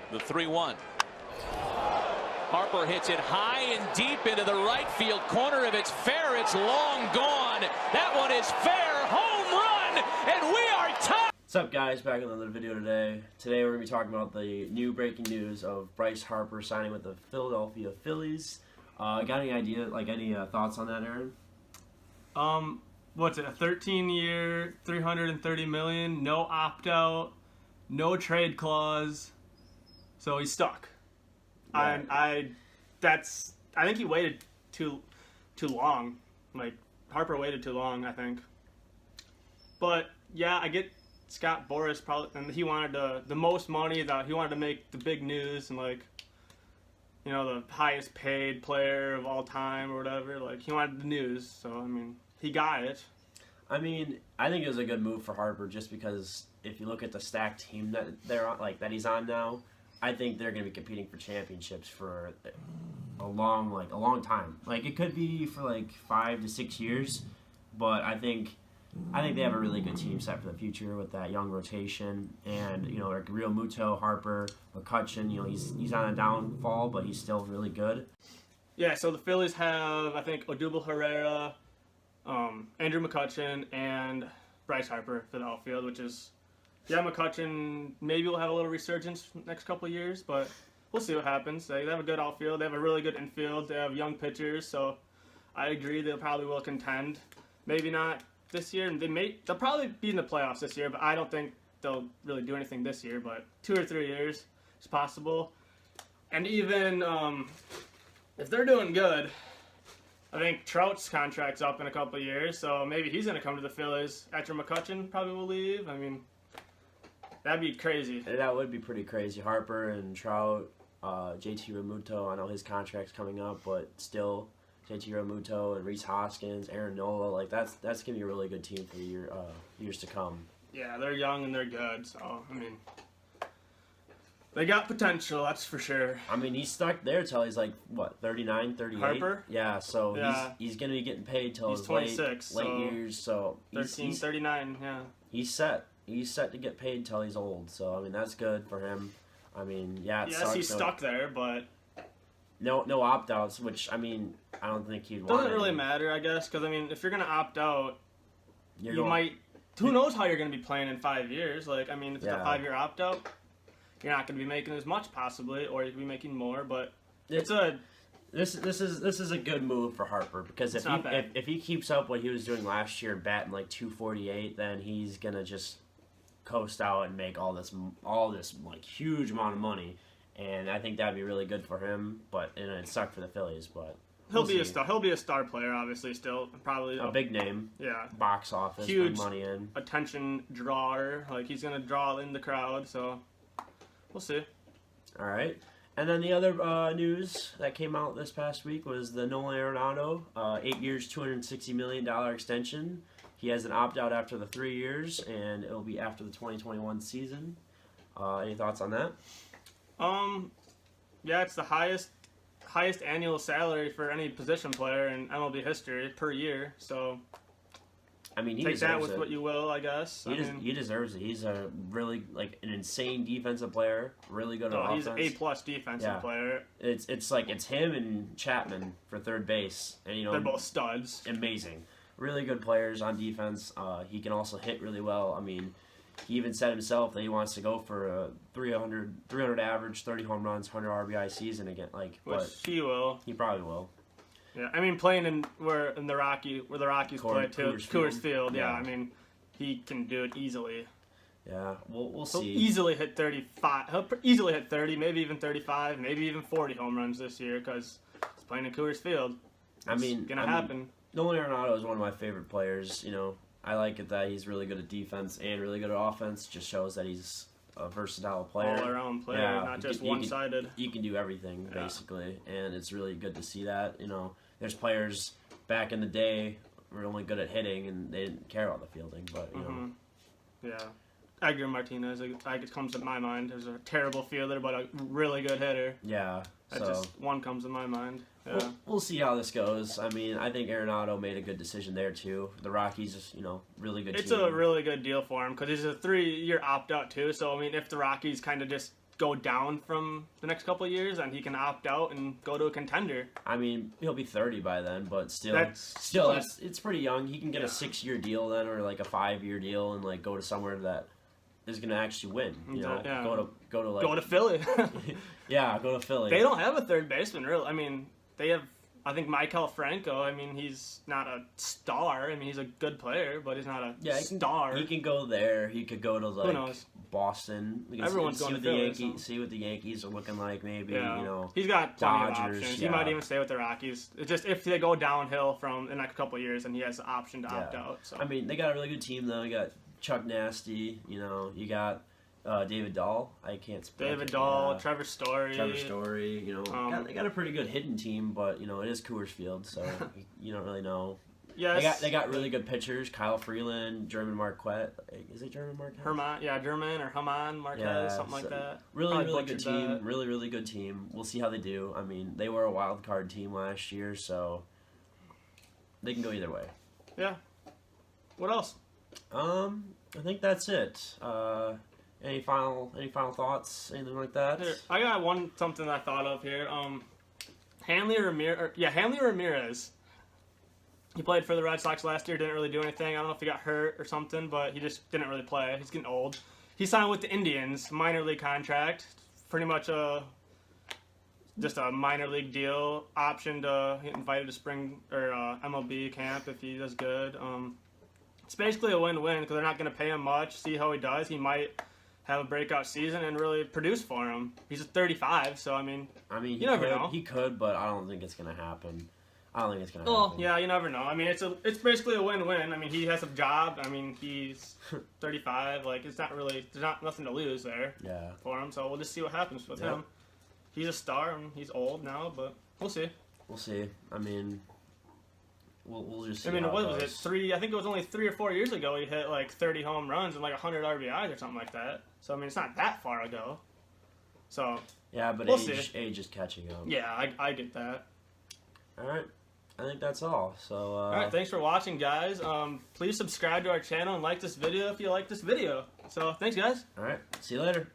The 3-1. Harper hits it high and deep into the right field corner. If it's fair, it's long gone. That one is fair. Home run, and we are tied. What's up, guys? Back in another video today. Today we're going to be talking about the new breaking news of Bryce Harper signing with the Philadelphia Phillies. Got any idea, any thoughts on that, Aaron? What's it? A 13-year, $330 million, no opt-out, no trade clause, so he's stuck. Yeah. I think he waited too long. Harper waited too long, I think. But yeah, I get Scott Boras probably, and he wanted the most money. That he wanted to make the big news and the highest paid player of all time or whatever. He wanted the news, so he got it. I think it was a good move for Harper just because if you look at the stacked team that they're on, that he's on now, I think they're going to be competing for championships for a long time. It could be for 5 to 6 years, but I think they have a really good team set for the future with that young rotation and Real Muto, Harper, McCutchen. He's on a downfall, but he's still really good. Yeah, so the Phillies have Odubel Herrera, Andrew McCutchen, and Bryce Harper for the outfield, which is, McCutchen maybe will have a little resurgence next couple of years, but we'll see what happens. They have a good outfield. They have a really good infield. They have young pitchers, so I agree they'll probably will contend. Maybe not this year. They'll probably be in the playoffs this year, but I don't think they'll really do anything this year, but 2 or 3 years is possible. And even if they're doing good, I think Trout's contract's up in a couple of years, so maybe he's going to come to the Phillies after McCutchen probably will leave. That'd be crazy. That would be pretty crazy. Harper and Trout, JT Realmuto, I know his contract's coming up, but still, JT Realmuto and Rhys Hoskins, Aaron Nola, that's going to be a really good team for the years to come. Yeah, they're young and they're good, so, they got potential, that's for sure. He's stuck there till he's 39, 38? Harper? Yeah, so he's going to be getting paid till his 26, late years, so 39, yeah. He's set. He's set to get paid till he's old, so that's good for him. It sucks. He's stuck there, but no opt-outs, which I don't think he'd want. Doesn't really matter, I guess, because if you're gonna opt out, you might. Who knows how you're gonna be playing in 5 years? If it's a 5-year opt-out, you're not gonna be making as much possibly, or you could be making more. But This is a good move for Harper because if he keeps up what he was doing last year, batting .248, then he's gonna just coast out and make all this huge amount of money, and I think that'd be really good for him. But it sucked for the Phillies, but he'll be a star player, obviously. Still, probably a big name. Yeah, box office, huge bring money in, attention drawer. He's gonna draw in the crowd, so we'll see. All right. And then the other news that came out this past week was the Nolan Arenado, 8 years, $260 million extension. He has an opt-out after the 3 years, and it'll be after the 2021 season. Any thoughts on that? Yeah, it's the highest annual salary for any position player in MLB history per year. So, he take that with what you will, I guess. He deserves it. He's a really an insane defensive player, really good at offense. He's an A+ defensive player. It's him and Chapman for third base, and they're both studs. Amazing. Really good players on defense. He can also hit really well. He even said himself that he wants to go for a 300 average, 30 home runs, 100 RBI season again. Which he will. He probably will. Yeah, playing where the Rockies play too, Coors Field. Yeah, he can do it easily. Yeah, we'll see. He'll easily hit 35. He'll easily hit 30, maybe even 35, maybe even 40 home runs this year because he's playing in Coors Field. It's gonna happen. Nolan Arenado is one of my favorite players. I like it that he's really good at defense and really good at offense. Just shows that he's a versatile player. All-around player, not just one-sided. You can do everything, basically, and it's really good to see that. There's players back in the day who were only good at hitting, and they didn't care about the fielding, but, Yeah. Edgar Martinez, it comes to my mind as a terrible fielder, but a really good hitter. Yeah. One comes to my mind. Yeah. We'll see how this goes. I think Arenado made a good decision there too. The Rockies, really good. It's a really good deal for him because it's a 3-year opt-out too. So if the Rockies kind of just go down from the next couple of years, and he can opt out and go to a contender. I mean, he'll be 30 by then, but still, That's it's pretty young. He can get a 6-year deal then, or like a 5-year deal, and like go to somewhere that is gonna actually win. You know, Yeah. go to Philly. yeah, go to Philly. They don't have a third baseman, really. I mean, they have. I think Michael Franco. I mean, he's not a star. I mean, he's a good player, but he's not a star. He can go there. He could go to like Who knows? Boston. We can Everyone's see going what to the Philly, Yankees. so. See what the Yankees are looking like. Maybe Yeah. you know. He's got plenty Dodgers, of options. yeah. He might even stay with the Rockies. It's just if they go downhill from the next couple of years, then he has the option to opt out. So I mean, they got a really good team though. You got Chuck Nasty. You know, you got David Dahl. David Dahl, Trevor Story. You know, they got a pretty good hitting team, but you know it is Coors Field, so you don't really know. Yes. They got really good pitchers. Kyle Freeland, German Marquette. Is it German Marquette? German or Herman Marquez, something like that. Really good team. That. Really good team. We'll see how they do. I mean, they were a wild card team last year, so they can go either way. Yeah. What else? I think that's it. Any final thoughts? Anything like that? Here, I got something I thought of here. Hanley Ramirez. He played for the Red Sox last year. Didn't really do anything. I don't know if he got hurt or something, but he just didn't really play. He's getting old. He signed with the Indians, minor league contract. Pretty much just a minor league deal. Option to get invited to spring or MLB camp if he does good. It's basically a win-win because they're not going to pay him much. See how he does. He might have a breakout season and really produce for him. He's 35, so I mean, you never know. He could, but I don't think it's going to happen. Well, yeah, you never know. I mean, it's basically a win-win. I mean, he has a job. I mean, he's 35. Like, there's nothing to lose there for him. So we'll just see what happens with him. He's a star and he's old now, but we'll see. We'll see. I mean, we'll just see. I mean, what was it? I think it was only 3 or 4 years ago he hit like 30 home runs and like 100 RBIs or something like that. So I mean, it's not that far ago. So yeah, but we'll age is catching up. Yeah, I get that. All right. I think that's all. So all right, thanks for watching, guys. Please subscribe to our channel and like this video if you like this video. So thanks, guys. All right, see you later.